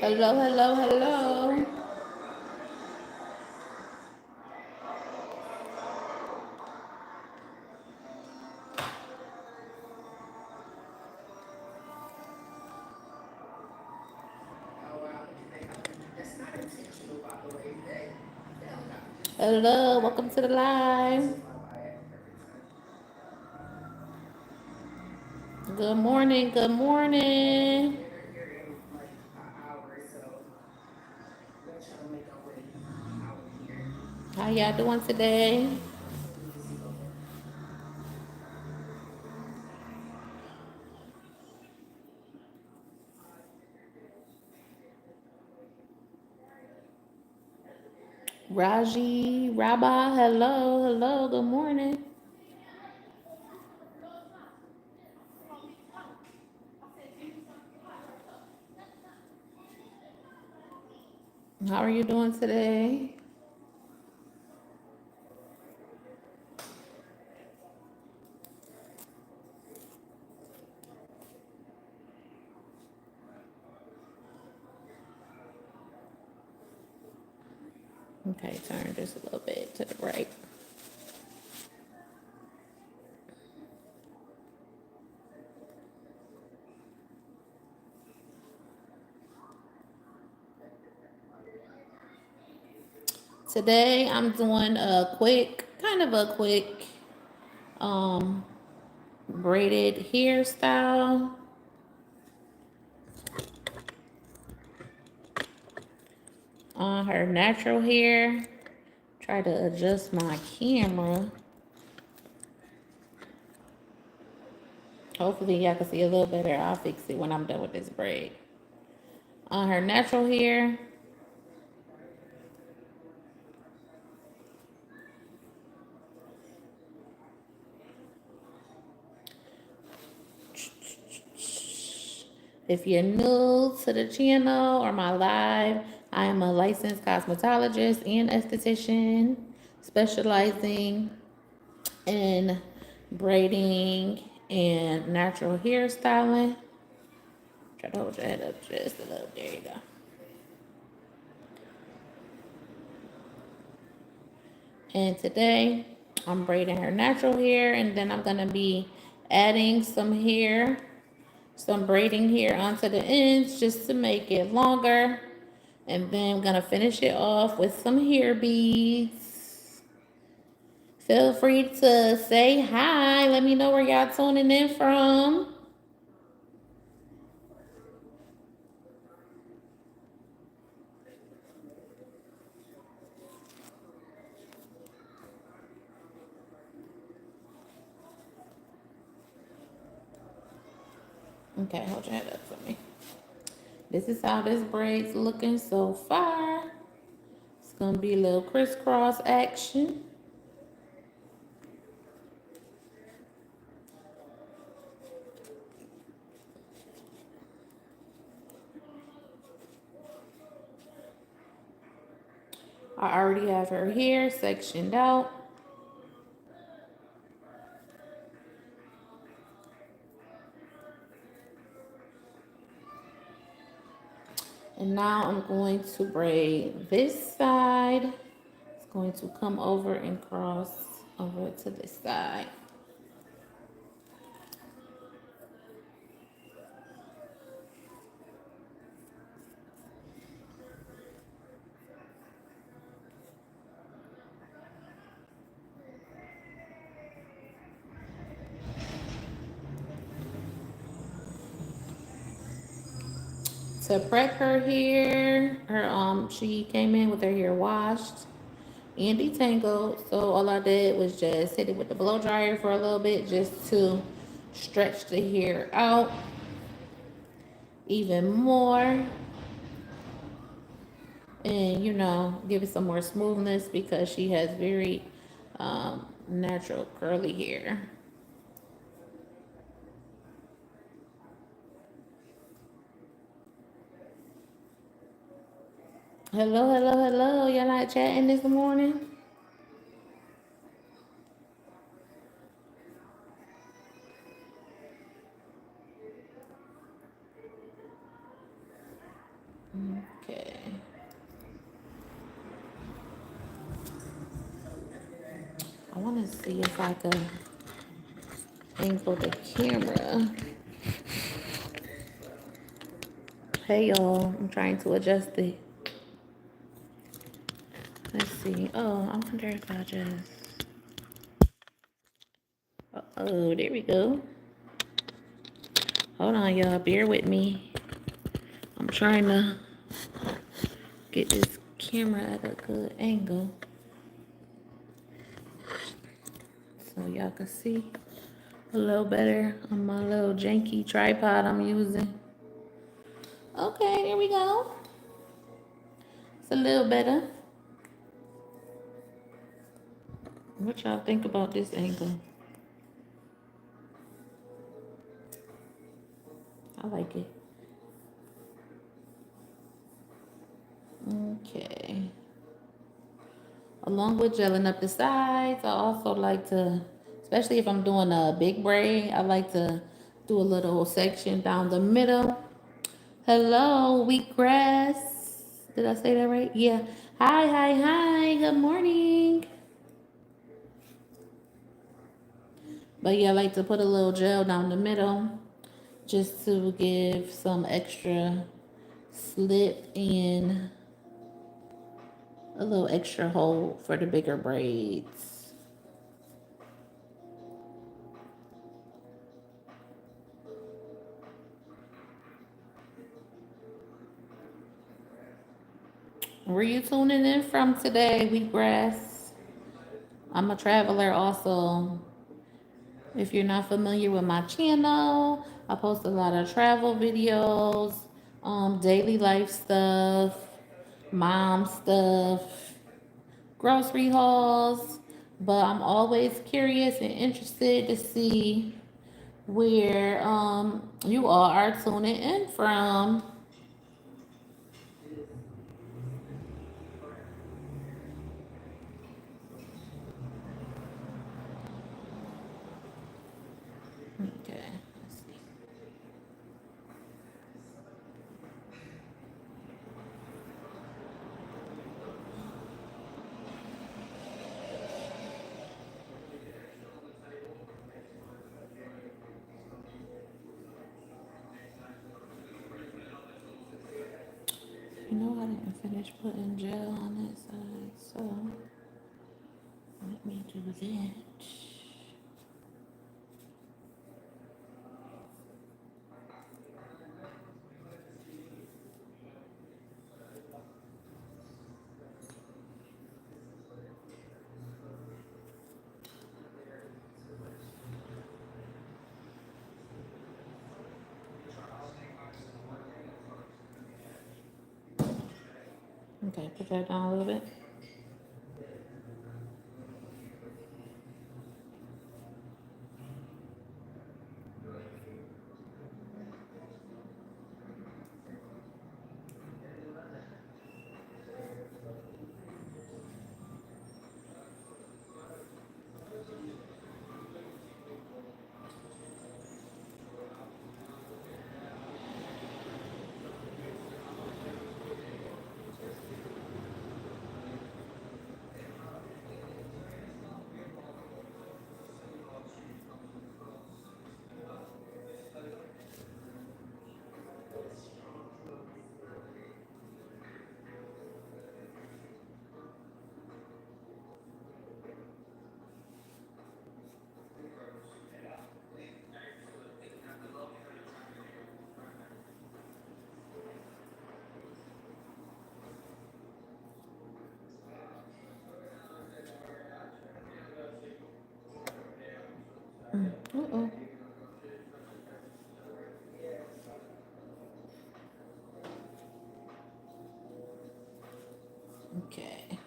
Hello, hello, hello. Hello, welcome to the live. Good morning, good morning. How y'all doing today? Raji, Rabba, hello, hello, good morning. How are you doing today? Okay, turn just a little bit to the right. Today I'm doing a quick, kind of a quick um braided hairstyle on her natural hair. Try to adjust my camera. Hopefully y'all can see a little better. I'll fix it when I'm done with this braid. On her natural hair. If you're new to the channel or my live, I am a licensed cosmetologist and esthetician specializing in braiding and natural hairstyling. Try to hold your head up just a little. There you go. And today I'm braiding her natural hair, and then I'm gonna be adding some braiding hair onto the ends just to make it longer. And then I'm gonna finish it off with some hair beads. Feel free to say hi. Let me know where y'all tuning in from. Okay, hold your head up for me. This is how this braid's looking so far. It's gonna be a little crisscross action. I already have her hair sectioned out. And now I'm going to braid this side. It's going to come over and cross over to this side. To prep her hair, she came in with her hair washed and detangled. So all I did was just hit it with the blow dryer for a little bit just to stretch the hair out even more. And give it some more smoothness because she has very natural curly hair. Hello, hello, hello. Y'all not chatting this morning? want to see if I can angle the camera. Hey y'all, I'm trying to adjust it. Let's see. Oh, I wonder if I just. Oh, there we go. Hold on, y'all. Bear with me. I'm trying to get this camera at a good angle so y'all can see a little better on my little janky tripod I'm using. Okay, there we go. It's a little better. What y'all think about this angle? I like it. Okay. Along with gelling up the sides, I also like to, especially if I'm doing a big braid, I like to do a little section down the middle. Hello, wheatgrass. Did I say that right? Yeah. Hi, hi, hi. Good morning. But yeah, I like to put a little gel down the middle just to give some extra slip and a little extra hold for the bigger braids. Where you tuning in from today, wheatgrass? I'm a traveler also. If you're not familiar with my channel, I post a lot of travel videos, daily life stuff, mom stuff, grocery hauls. But I'm always curious and interested to see where you all are tuning in from. Okay, let's see. You know I didn't finish putting gel on that side, so let me do that. Okay, put that down a little bit. Uh-oh. Okay.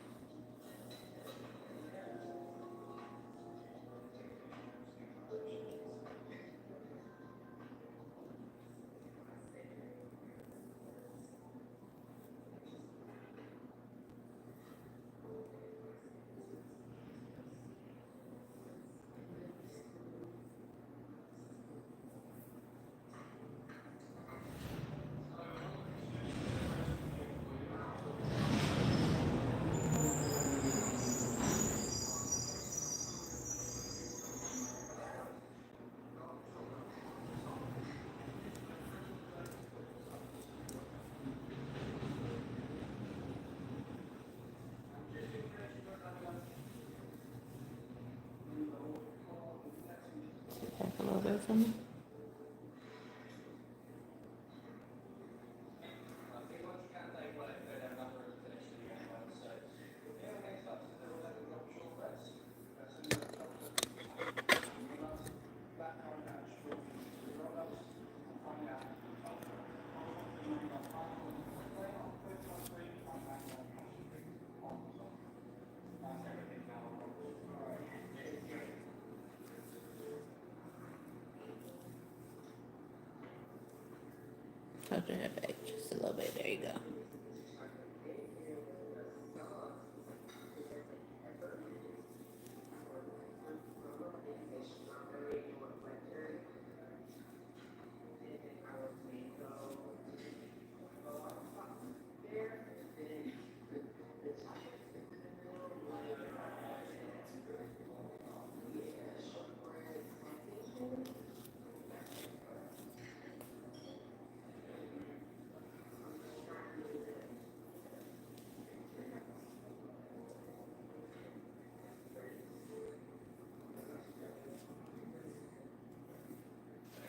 coming. Touch your head back just a little bit. There you go.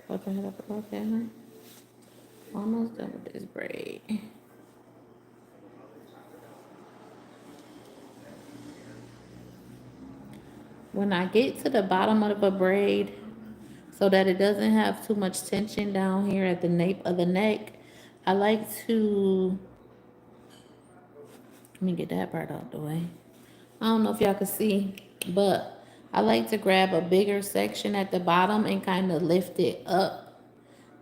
Touch your head up a little bit, huh? Almost done with this braid. When I get to the bottom of a braid, so that it doesn't have too much tension down here at the nape of the neck, I like to, let me get that part out the way. I don't know if y'all can see, but I like to grab a bigger section at the bottom and kind of lift it up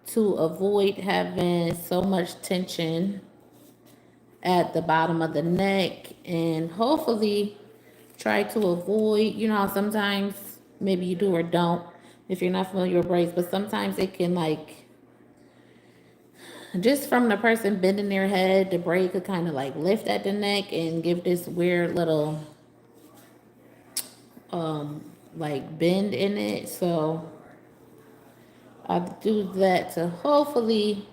to avoid having so much tension at the bottom of the neck, and hopefully try to avoid, you know how sometimes maybe you do or don't if you're not familiar with braids, but sometimes it can, like, just from the person bending their head, the braid could kind of like lift at the neck and give this weird little like bend in it. So I do that to hopefully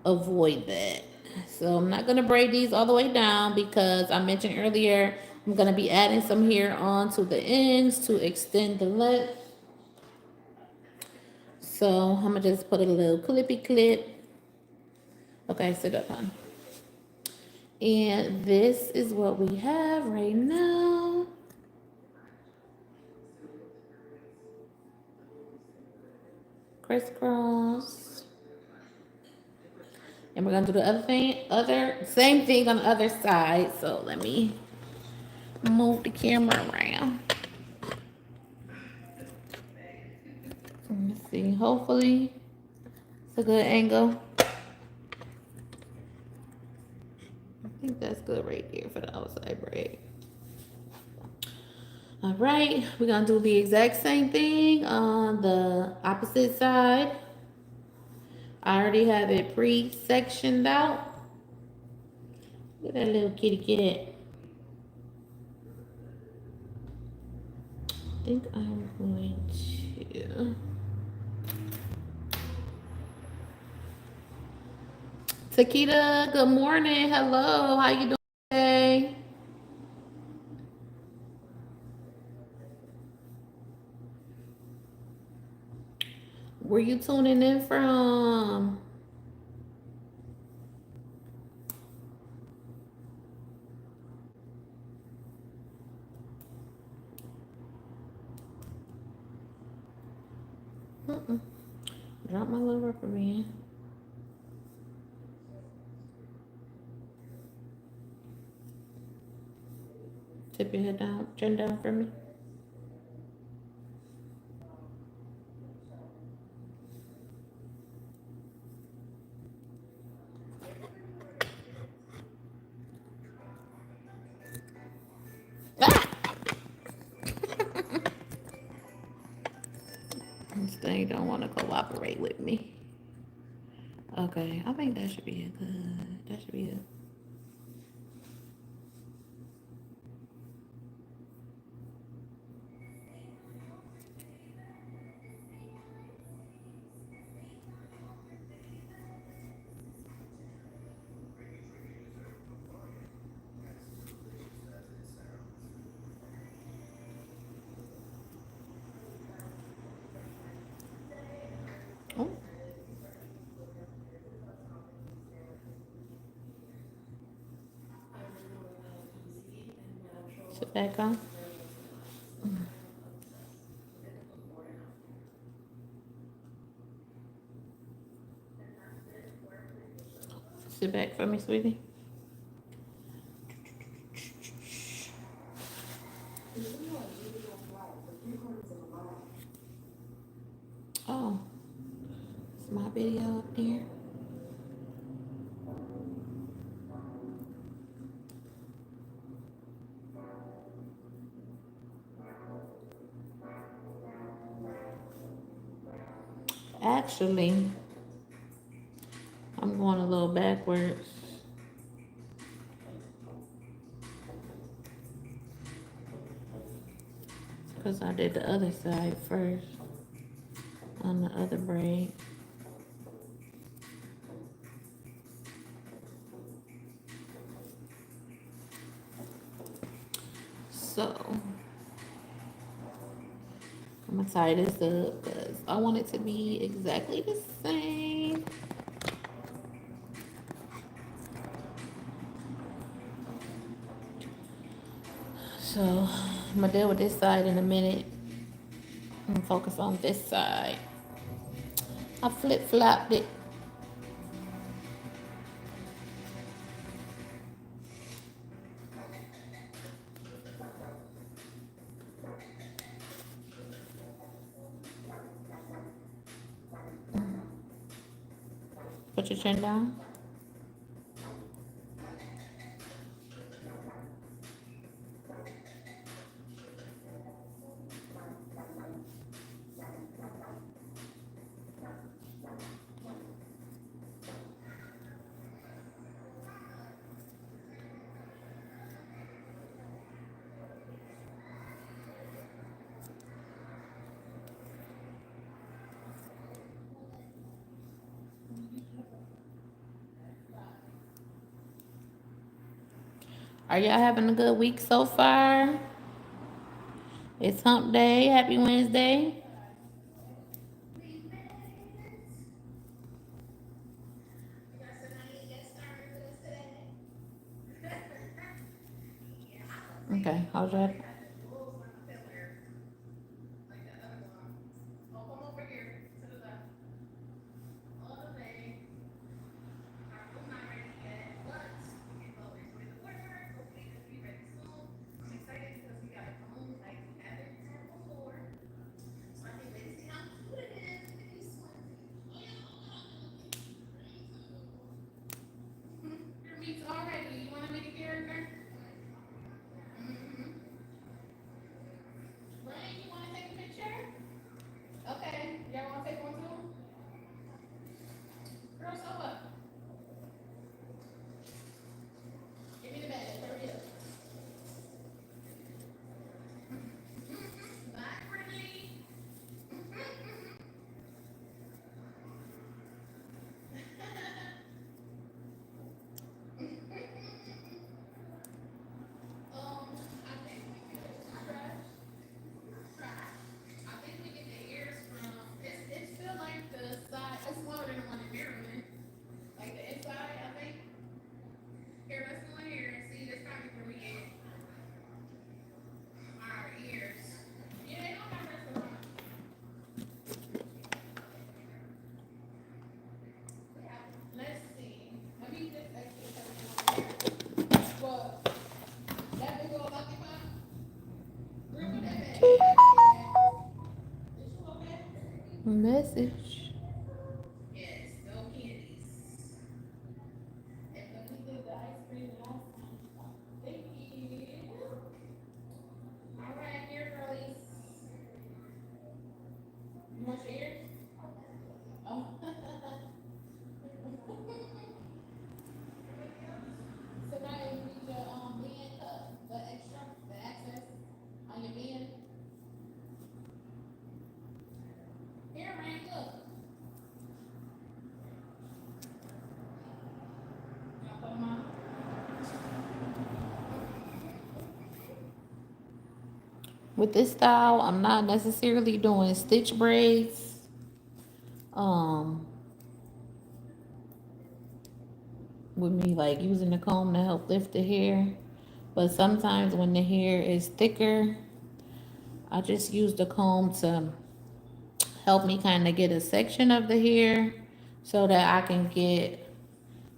avoid that. So I'm not gonna braid these all the way down because I mentioned earlier I'm gonna be adding some hair onto the ends to extend the length. So I'm gonna just put a little clippy clip. Okay, sit up, hon. And this is what we have right now. Crisscross. And we're gonna do the same thing on the other side. So let me move the camera around. Let's see, hopefully it's a good angle. I think that's good right here for the outside braid. All right, we're gonna do the exact same thing on the opposite side. I already have it pre-sectioned out. Look at that little kitty cat. I think I'm going to. Takita, good morning. Hello, how you doing today? Where you tuning in from? Drop my little rubber band. Tip your head down, turn down for me. Ah! This thing don't want to cooperate with me. Okay, I think that should be a good. That should be a. Sit back on. Sit back for me, sweetie. Oh, is my video up there? Actually, I'm going a little backwards because I did the other side first on the other braid. So I'm gonna tie this up because I want it to be exactly the same. So I'm gonna deal with this side in a minute and focus on this side. I flip flopped it. Put your chin down. Are y'all having a good week so far? It's hump day. Happy Wednesday. Okay, how's that? Message. With this style, I'm not necessarily doing stitch braids. Um, with me like using the comb to help lift the hair. But sometimes when the hair is thicker, I just use the comb to help me kind of get a section of the hair so that I can get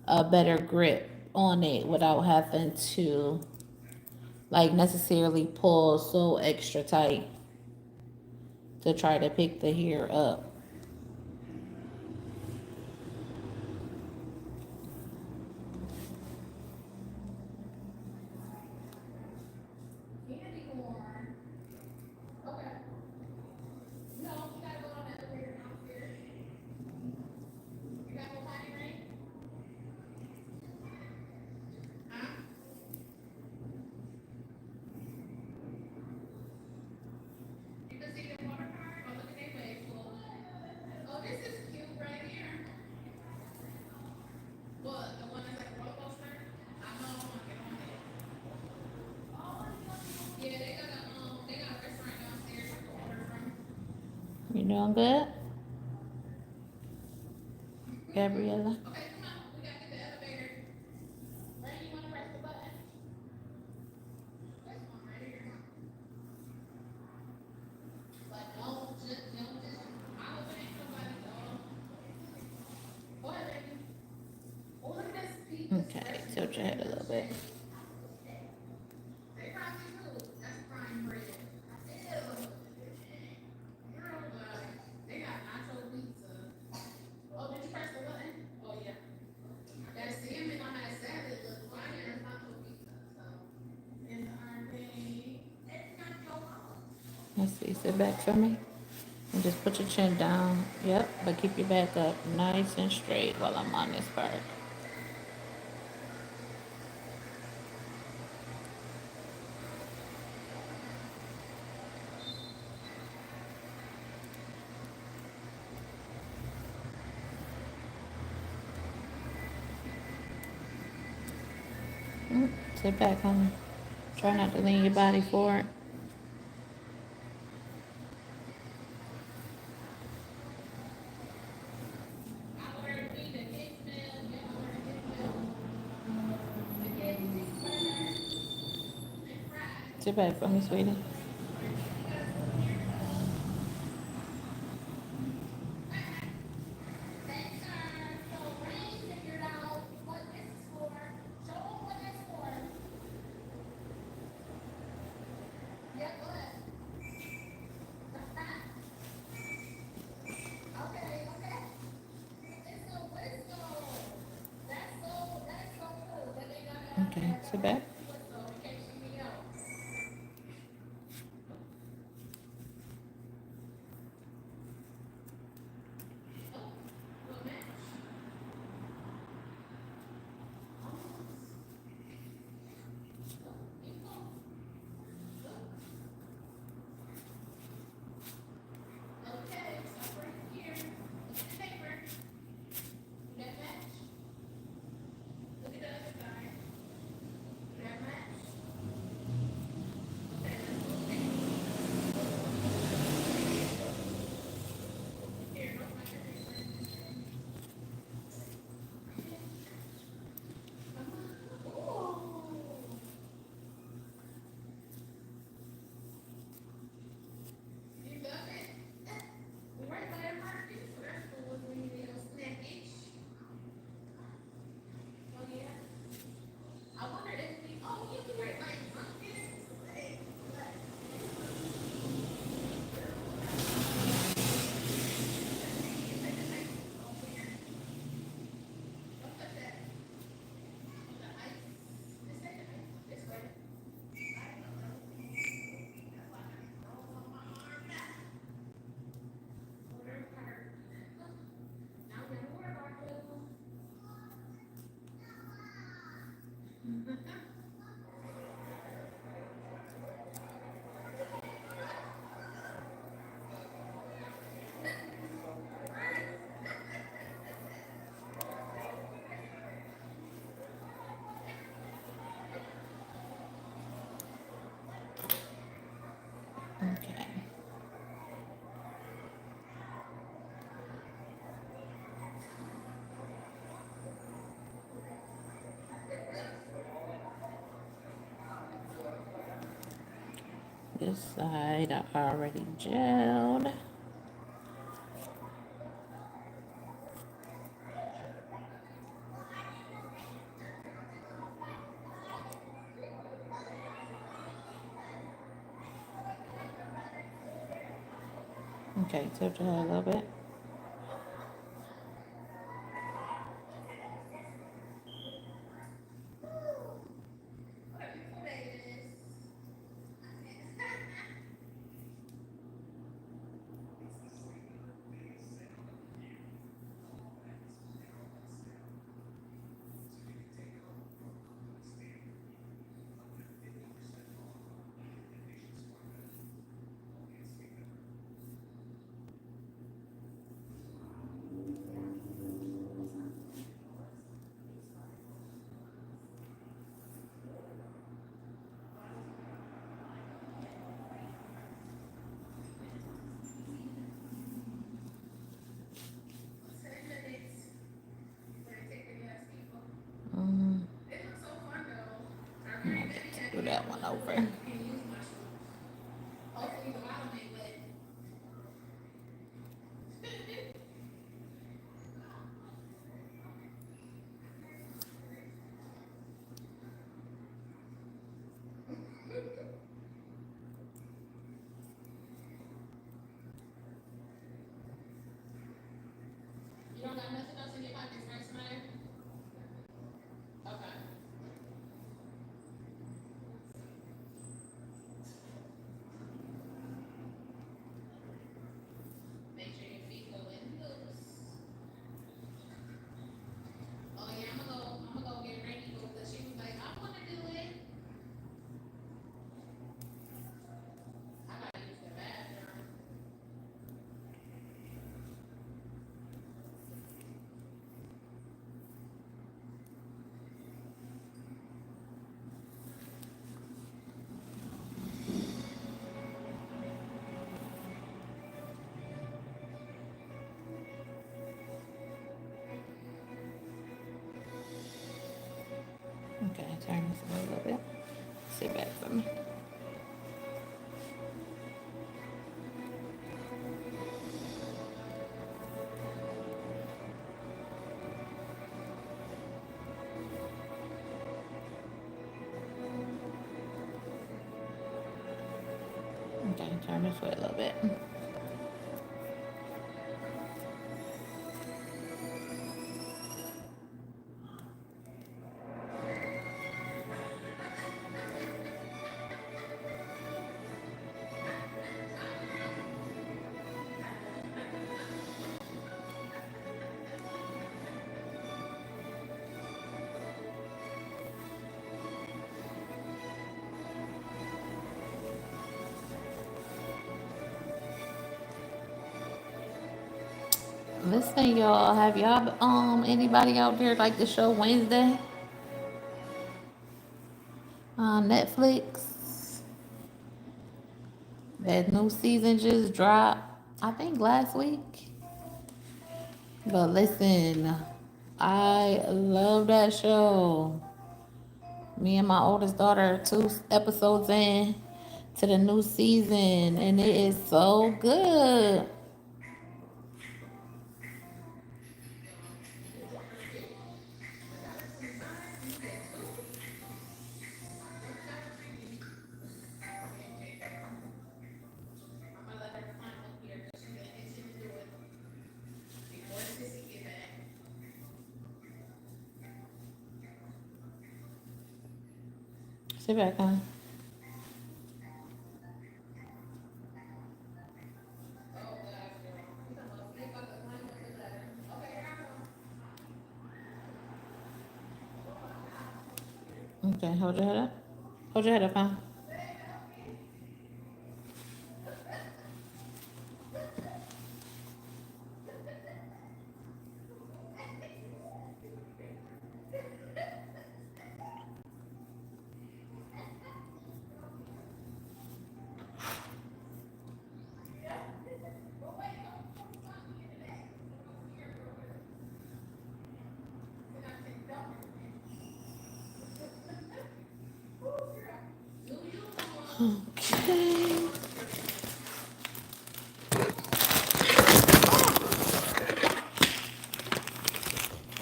a better grip on it without having to like necessarily pull so extra tight to try to pick the hair up. You doing good, Gabriella? Okay, tilt your head a little bit. Let's see, sit back for me. And just put your chin down. Yep, but keep your back up nice and straight while I'm on this part. Sit back, honey. Try not to lean your body forward. Sit back for me, sweetie. Okay, sit back. Okay. this side I already gelled. Okay, tilt your head a little bit. Do that one over. Okay, turn this a little bit. Sit back for me. Okay, turn this way a little bit. Listen, y'all, have y'all anybody out there like the show Wednesday on Netflix? That new season just dropped, I think last week. But listen, I love that show. Me and my oldest daughter are 2 episodes in to the new season, and it is so good. Sit back on. Okay, hold your head up. Hold your head up, huh? Okay.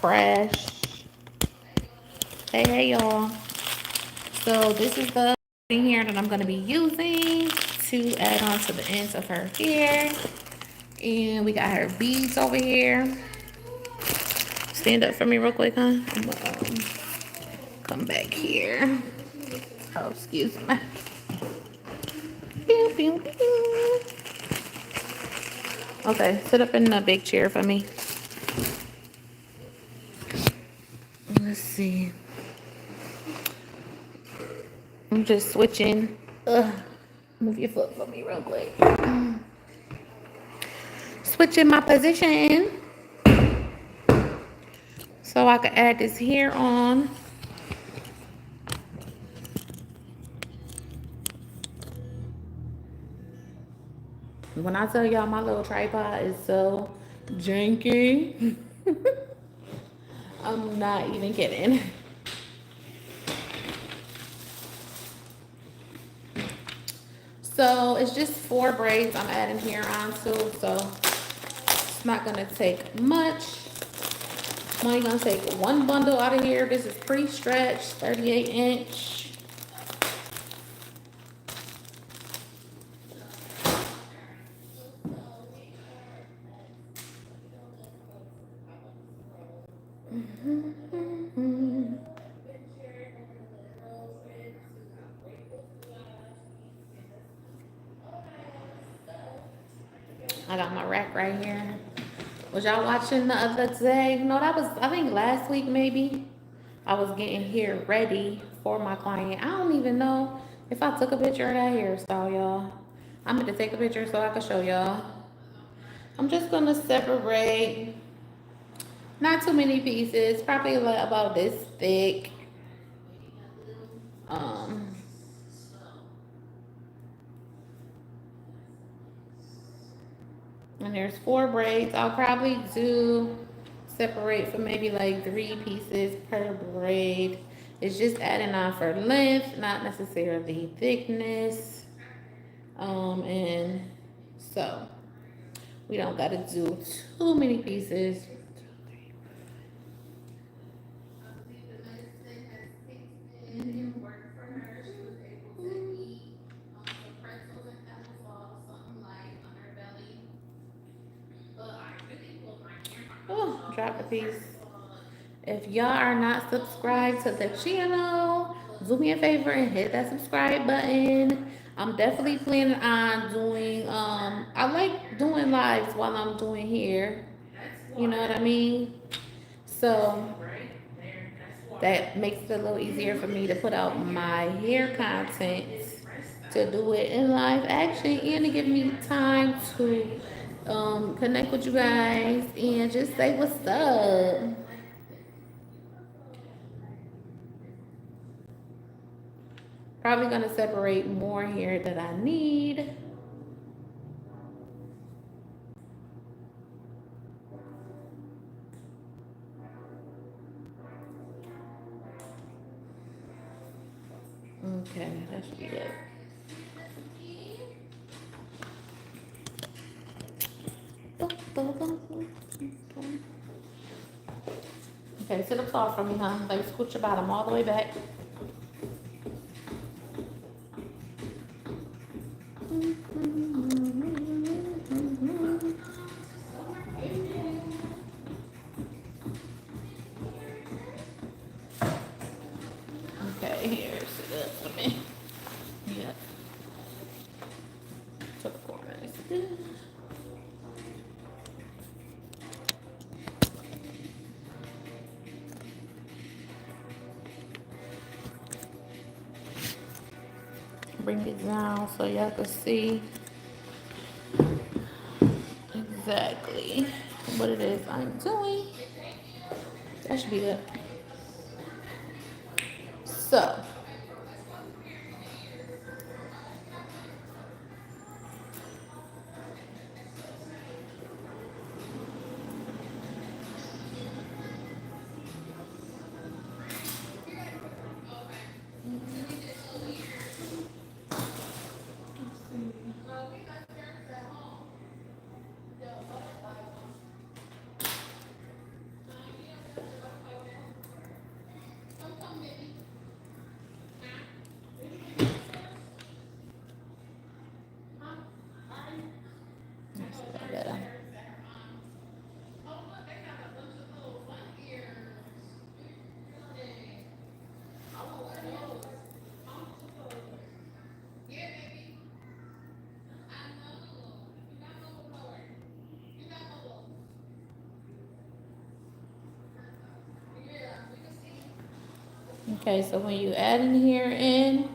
Crash. Hey, y'all. So this is the thing here that I'm going to be using to add on to the ends of her hair. And we got her beads over here. Stand up for me real quick, huh? I'm gonna come back here. Oh, excuse me. Pew, pew, pew. Okay, sit up in the big chair for me. Let's see. I'm just switching. Move your foot for me real quick. Switching my position so I can add this hair on. When I tell y'all my little tripod is so janky, I'm not even kidding. So it's just 4 braids I'm adding here on too, so it's not gonna take much. I'm only gonna take 1 bundle out of here. This is pre-stretched, 38 inch. I got my rack right here. Was y'all watching the other day? No, that was, I think last week maybe. I was getting hair ready for my client. I don't even know if I took a picture of that hairstyle, y'all. I'm going to take a picture so I can show y'all. I'm just going to separate, not too many pieces, probably like about this thick. And there's 4 braids. I'll probably do separate for maybe like 3 pieces per braid. It's just adding on for length, not necessarily thickness. And so we don't gotta do too many pieces. Oh, drop a piece. If y'all are not subscribed to the channel, do me a favor and hit that subscribe button. I'm definitely planning on doing, I like doing lives while I'm doing hair. You know what I mean? So that makes it a little easier for me to put out my hair content, to do it in live action, and to give me time to connect with you guys and just say what's up. Probably gonna separate more hair that I need. Okay, that should be it. Okay, sit up tall for me, huh? Like scoot your bottom all the way back. Okay, here, sit up for me. Yep. To the corners. Bring it down so y'all can see exactly what it is I'm doing. That should be it. So, Okay, so when you add in here in,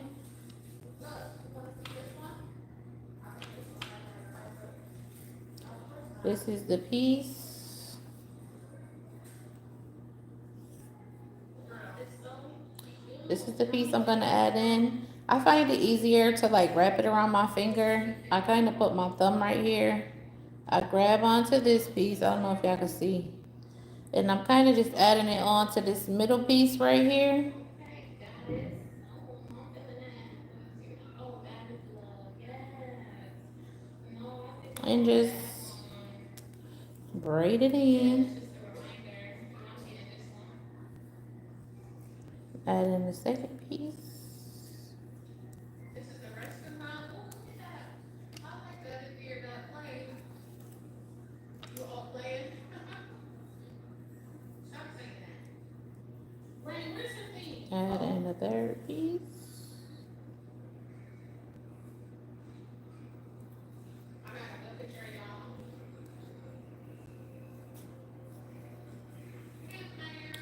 this is the piece. This is the piece I'm gonna add in. I find it easier to like wrap it around my finger. I kind of put my thumb right here. I grab onto this piece. I don't know if y'all can see. And I'm kind of just adding it onto this middle piece right here. And just braid it in. Add in the second piece. Add in the third piece.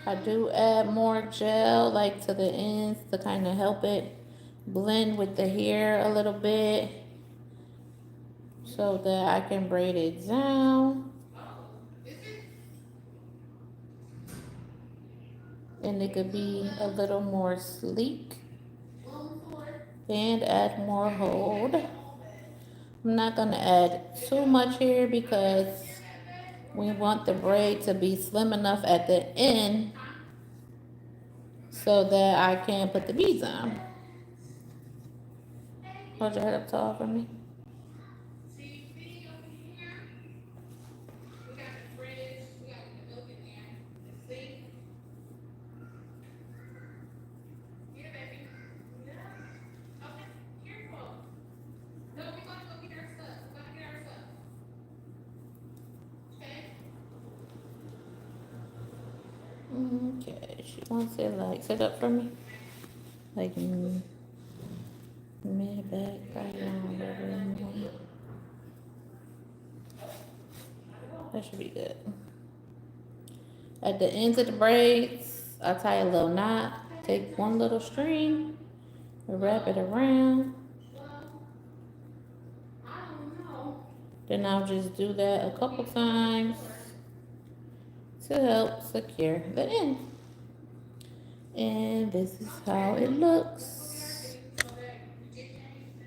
I do add more gel like to the ends to kind of help it blend with the hair a little bit so that I can braid it down. And it could be a little more sleek and add more hold. I'm not gonna add too much here because we want the braid to be slim enough at the end so that I can put the beads on. Hold your head up tall for me. Okay, she wants it like set up for me. Like mid back, right on, whatever. That should be good. At the ends of the braids, I tie a little knot, take one little string, wrap it around. Then I'll just do that a couple times to help secure the end. And this is how it looks.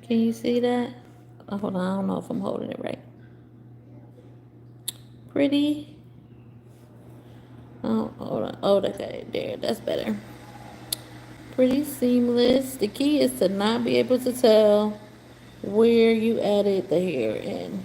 Can you see that? Oh, hold on, I don't know if I'm holding it right. Pretty. Oh, hold on. Oh, okay, there, that's better. Pretty seamless. The key is to not be able to tell where you added the hair in.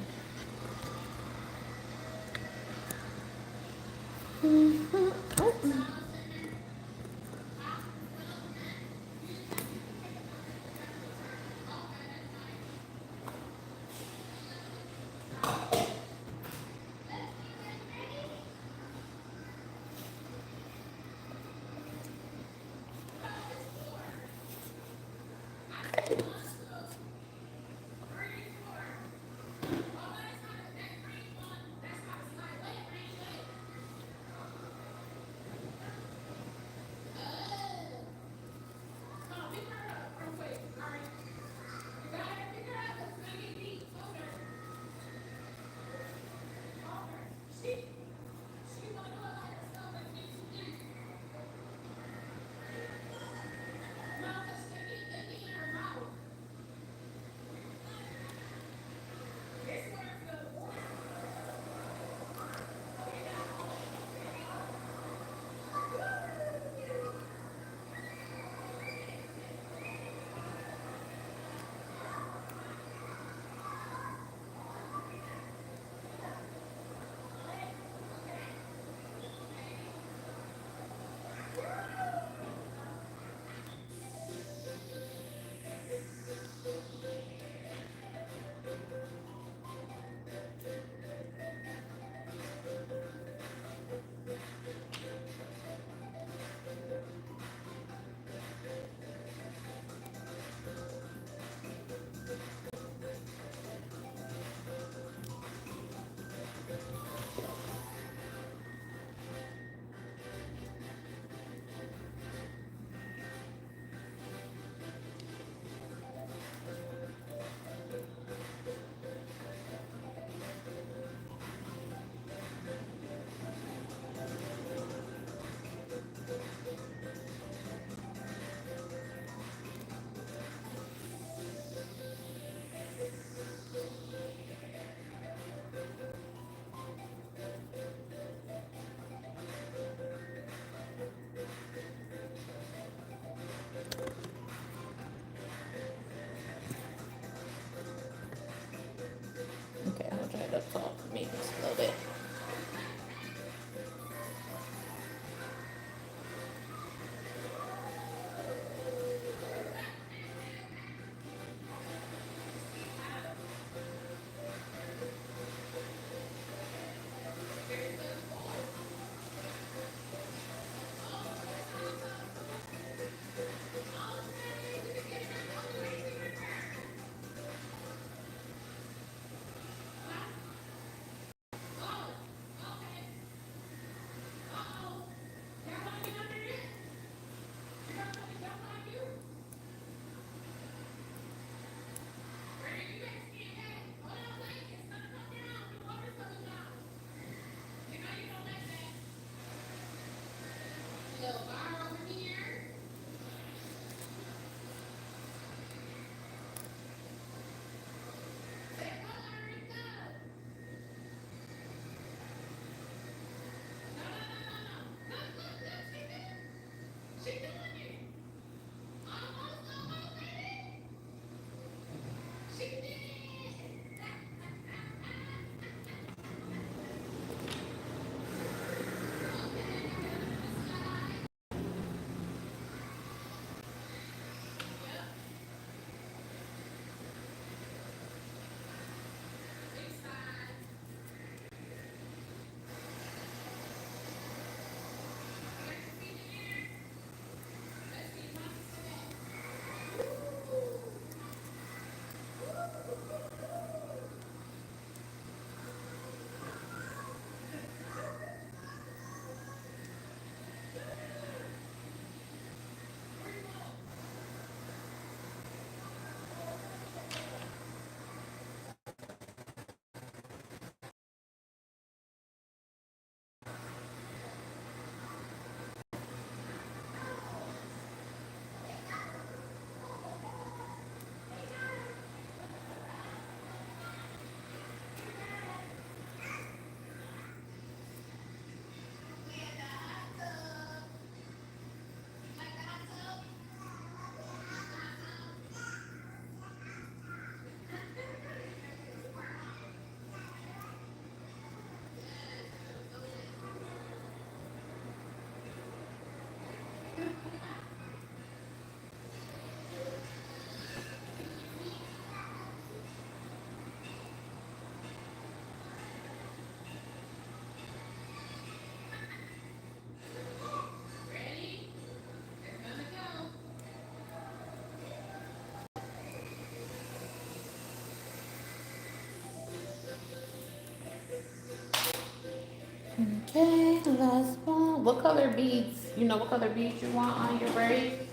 Okay, last one. What color beads? You know what color beads you want on your braids?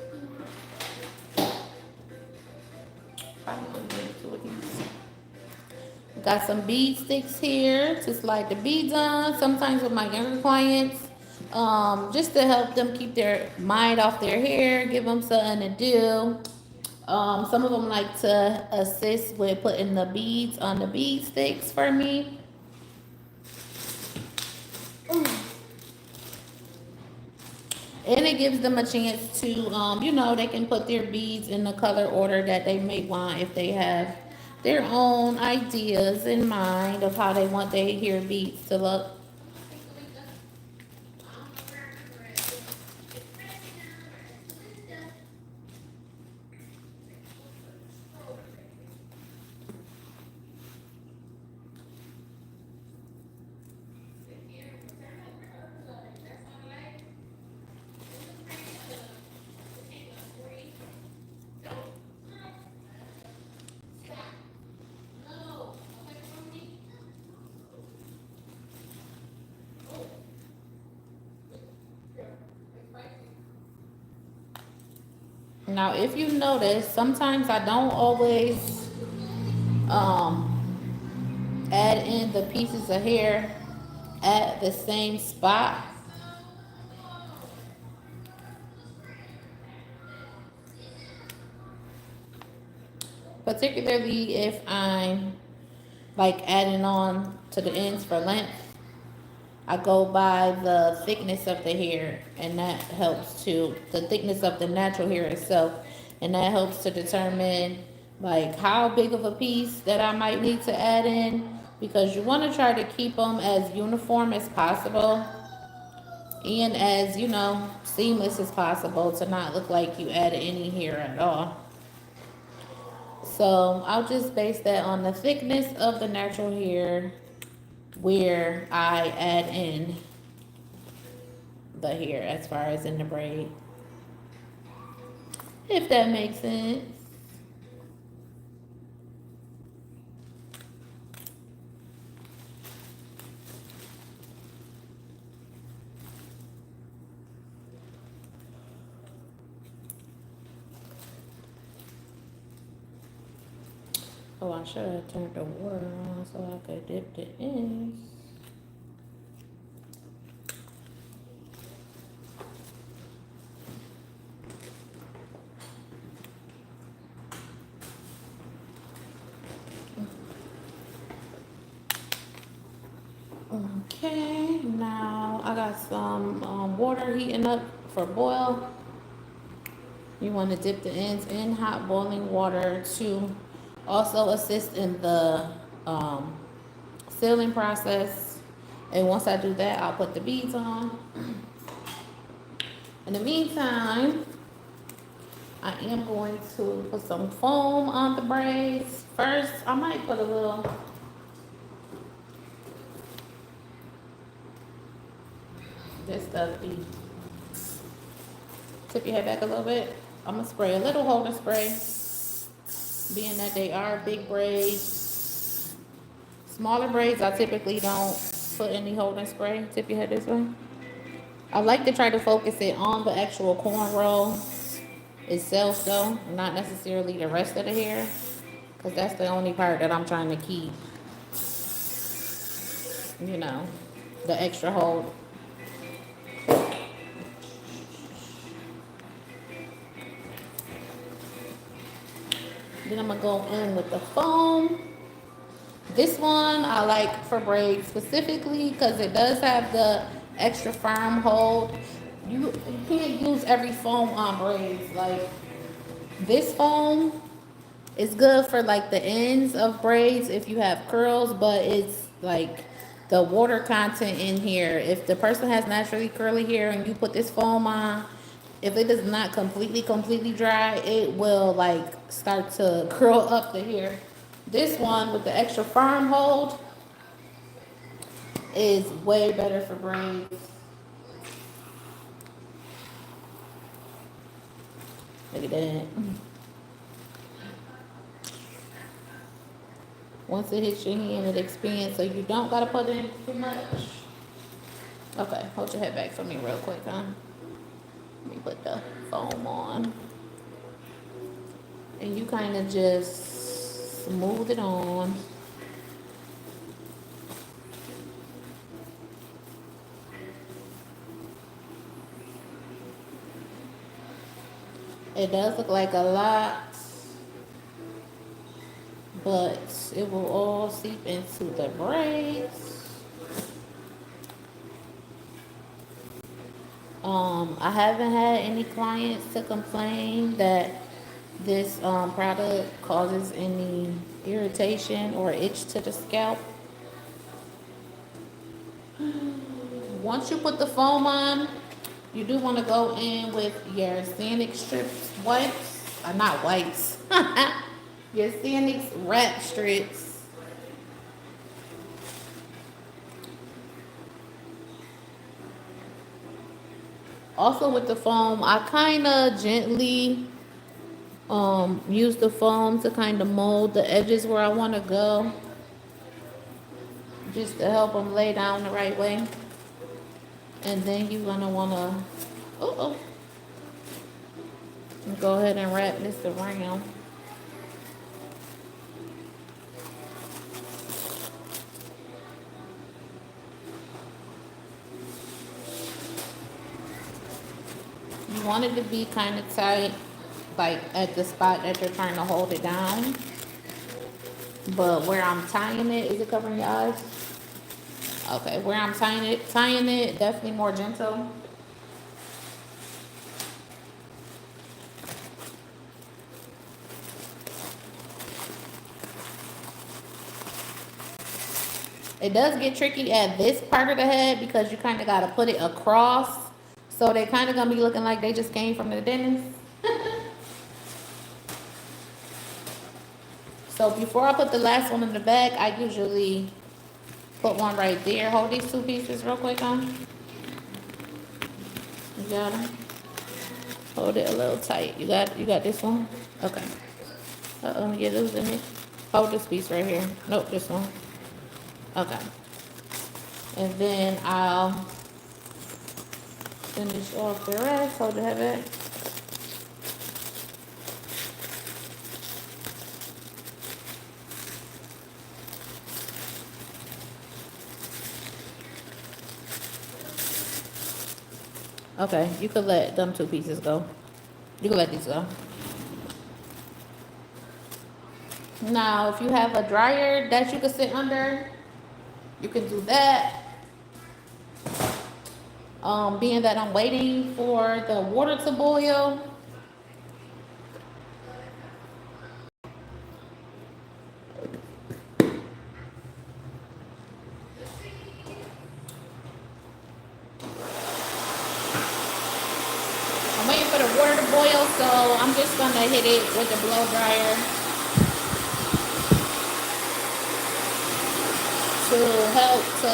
Probably gonna get two of these. Got some bead sticks here to slide the beads on. Sometimes with my younger clients, just to help them keep their mind off their hair, give them something to do. Some of them like to assist with putting the beads on the bead sticks for me. And it gives them a chance to, they can put their beads in the color order that they may want if they have their own ideas in mind of how they want their hair beads to look. Now, if you notice, sometimes I don't always add in the pieces of hair at the same spot. Particularly if I'm like adding on to the ends for length. I go by the thickness of the hair, and that helps to the thickness of the natural hair itself, and that helps to determine like how big of a piece that I might need to add in, because you want to try to keep them as uniform as possible and as seamless as possible to not look like you added any hair at all. So I'll just base that on the thickness of the natural hair where I add in the hair as far as in the braid. If that makes sense. Oh, I should have turned the water on so I could dip the ends. Okay, now I got some water heating up for boil. You want to dip the ends in hot boiling water to also assist in the sealing process. And once I do that, I'll put the beads on. In the meantime, I am going to put some foam on the braids. First, I might put a little this stuff. Tip your head back a little bit. I'm gonna spray a little holder spray, being that they are big braids. Smaller braids, I typically don't put any holding spray. Tip your head this way. I like to try to focus it on the actual cornrow itself, though, not necessarily the rest of the hair, because that's the only part that I'm trying to keep, the extra hold. Then I'm gonna go in with the foam. This one I like for braids specifically because it does have the extra firm hold. You can't use every foam on braids. Like this foam is good for like the ends of braids if you have curls, but it's like the water content in here. If the person has naturally curly hair and you put this foam on, if it is not completely dry, it will like start to curl up the hair. This one with the extra firm hold is way better for braids. Look at that. Once it hits your hand, it expands, so you don't gotta put in too much. Okay, hold your head back for me real quick, huh? Let me put the foam on. And you kind of just smooth it on. It does look like a lot, but it will all seep into the braids. I haven't had any clients to complain that this product causes any irritation or itch to the scalp. Once you put the foam on, you do want to go in with your Xanax strips wipes, not wipes, your Xanax wrap strips. Also with the foam, I kind of gently use the foam to kind of mold the edges where I want to go, just to help them lay down the right way. And then you're gonna wanna go ahead and wrap this around. You want it to be kind of tight, like at the spot that you're trying to hold it down. But where I'm tying it, is it covering your eyes? Okay, where I'm tying it, definitely more gentle. It does get tricky at this part of the head because you kind of got to put it across. So they kind of going to be looking like they just came from the dentist. So before I put the last one in the back, I usually put one right there. Hold these two pieces real quick on. You got them? Hold it a little tight. You got this one? Okay. Uh-oh, you're losing it. Hold this piece right here. Nope, this one. Okay. And then I'll finish off the rest. Hold your head back. Okay, you could let them two pieces go. You can let these go. Now, if you have a dryer that you can sit under, you can do that. Being that I'm waiting for the water to boil, I'm waiting for the water to boil, so I'm just gonna hit it with the blow dryer to help to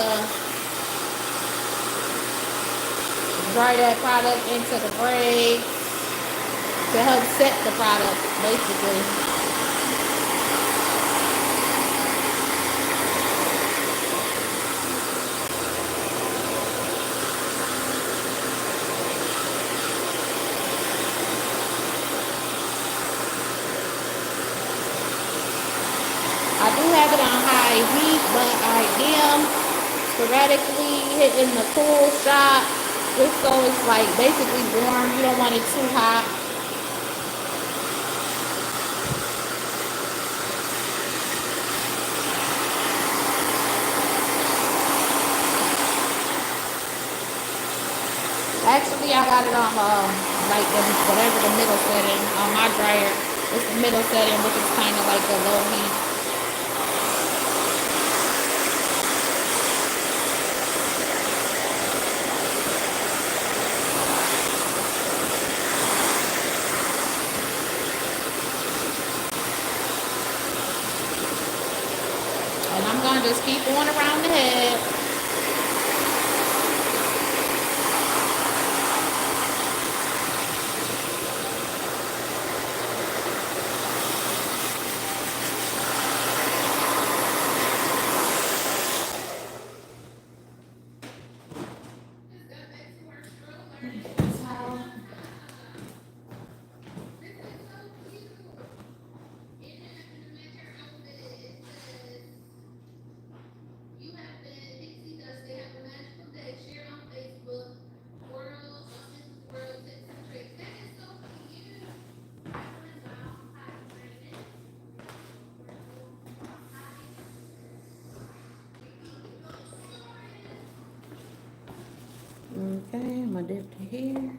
dry that product into the braid, to help set the product, basically. I do have it on high heat, but I am sporadically hitting the cool shot just so it's like basically warm. You don't want it too hot. Actually, I got it on like whatever the middle setting on my dryer. It's the middle setting, which is kind of like the low heat. And I'm gonna just keep going around the head. Okay, I'm gonna dip to here.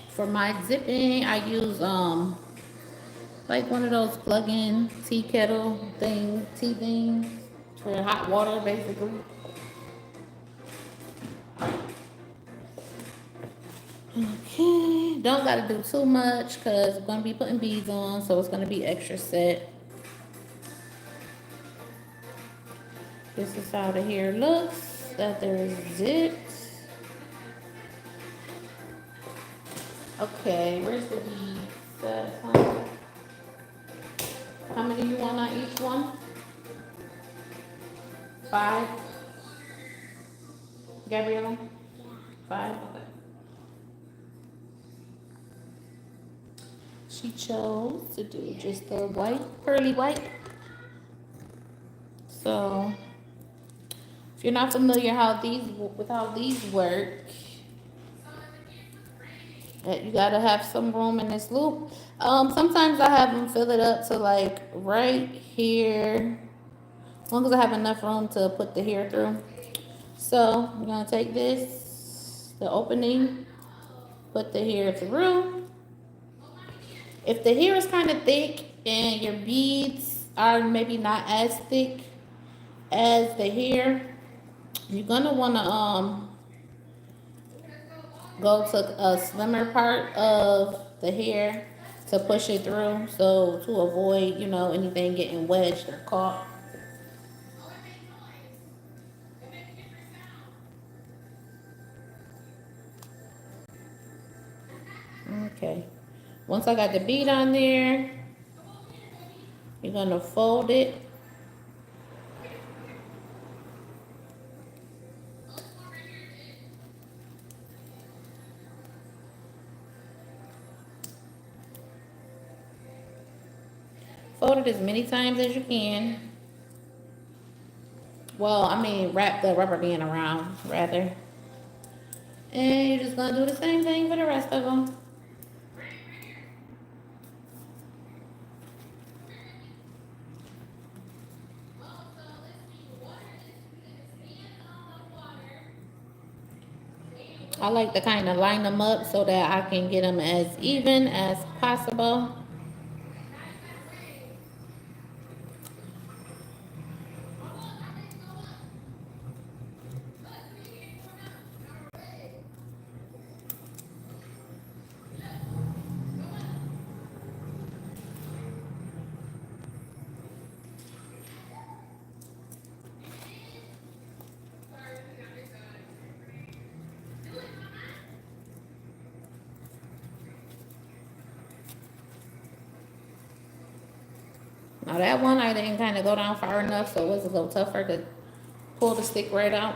For my zipping, I use like one of those plug-in tea kettle tea things for hot water basically. Okay, don't gotta do too much because I'm gonna be putting beads on, so it's gonna be extra set. This is how the hair looks after it's zipped. Okay, where's the beads? How many you want on each one? 5, Gabriella? 5, okay. She chose to do just the white, pearly white. So, if you're not familiar with how these work, you gotta have some room in this loop. Sometimes I have them fill it up to like right here, as long as I have enough room to put the hair through. So I'm gonna take the opening, put the hair through. If the hair is kind of thick and your beads are maybe not as thick as the hair, you're gonna wanna go to a slimmer part of the hair to push it through, so to avoid, anything getting wedged or caught. Okay. Once I got the bead on there, you're gonna fold it. Fold it as many times as you can. Well, I mean, wrap the rubber band around, rather. And you're just gonna do the same thing for the rest of them. I like to kind of line them up so that I can get them as even as possible. Now that one I didn't kind of go down far enough, so it was a little tougher to pull the stick right out.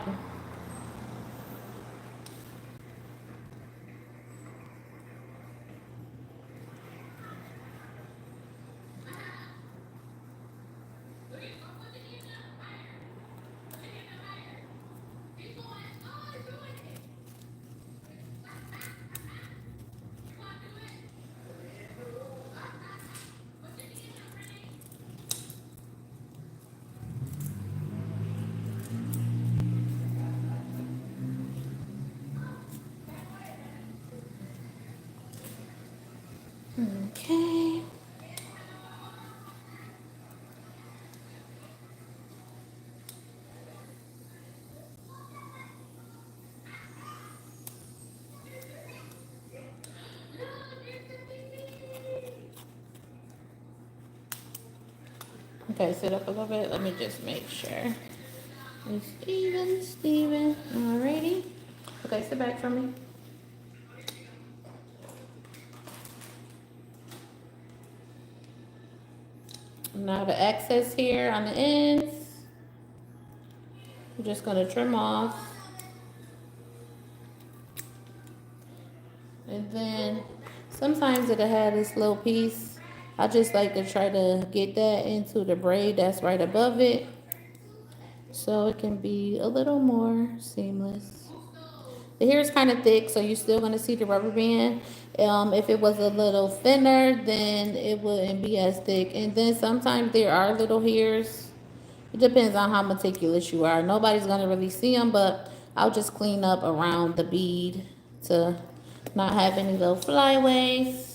Okay. Okay, sit up a little bit. Let me just make sure. It's even. Alrighty. Okay, sit back for me. Now the excess here on the ends, I'm just gonna trim off. And then sometimes it'll have this little piece. I just like to try to get that into the braid that's right above it, so it can be a little more seamless. The hair is kind of thick, so you're still gonna see the rubber band. If it was a little thinner, then it wouldn't be as thick. And then sometimes there are little hairs. It depends on how meticulous you are. Nobody's gonna really see them, but I'll just clean up around the bead to not have any little flyaways.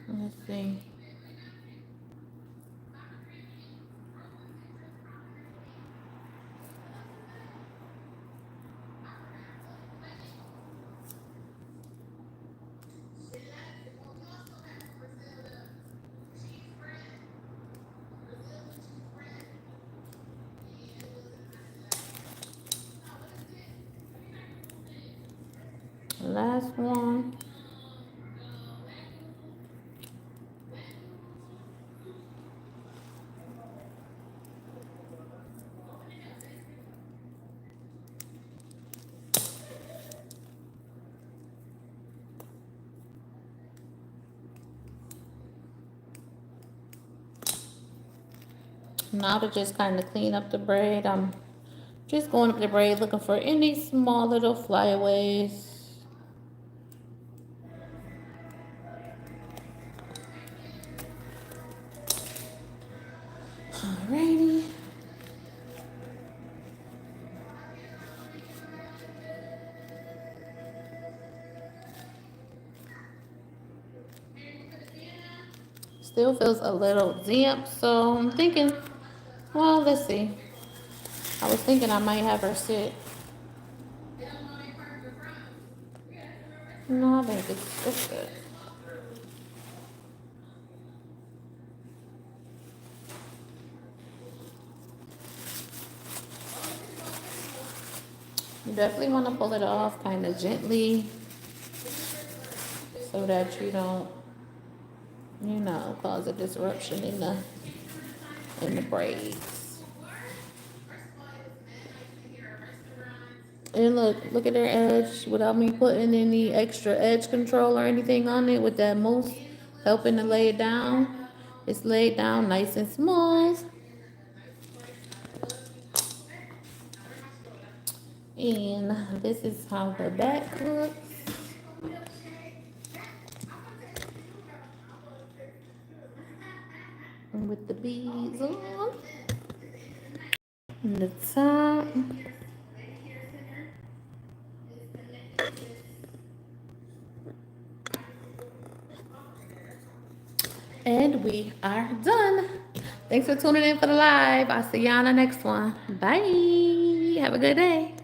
Let's see. Last one. Now to just kind of clean up the braid, I'm just going up the braid looking for any small little flyaways. Alrighty. Still feels a little damp, so I'm thinking, well, let's see. I was thinking I might have her sit. No, I think it's good. You definitely want to pull it off kind of gently so that you don't, cause a disruption in the braids. And look at their edge without me putting any extra edge control or anything on it with that mousse helping to lay it down. It's laid down nice and smooth. And this is how the back looks. And with the beads on. And the top. And we are done. Thanks for tuning in for the live. I'll see you on the next one. Bye. Have a good day.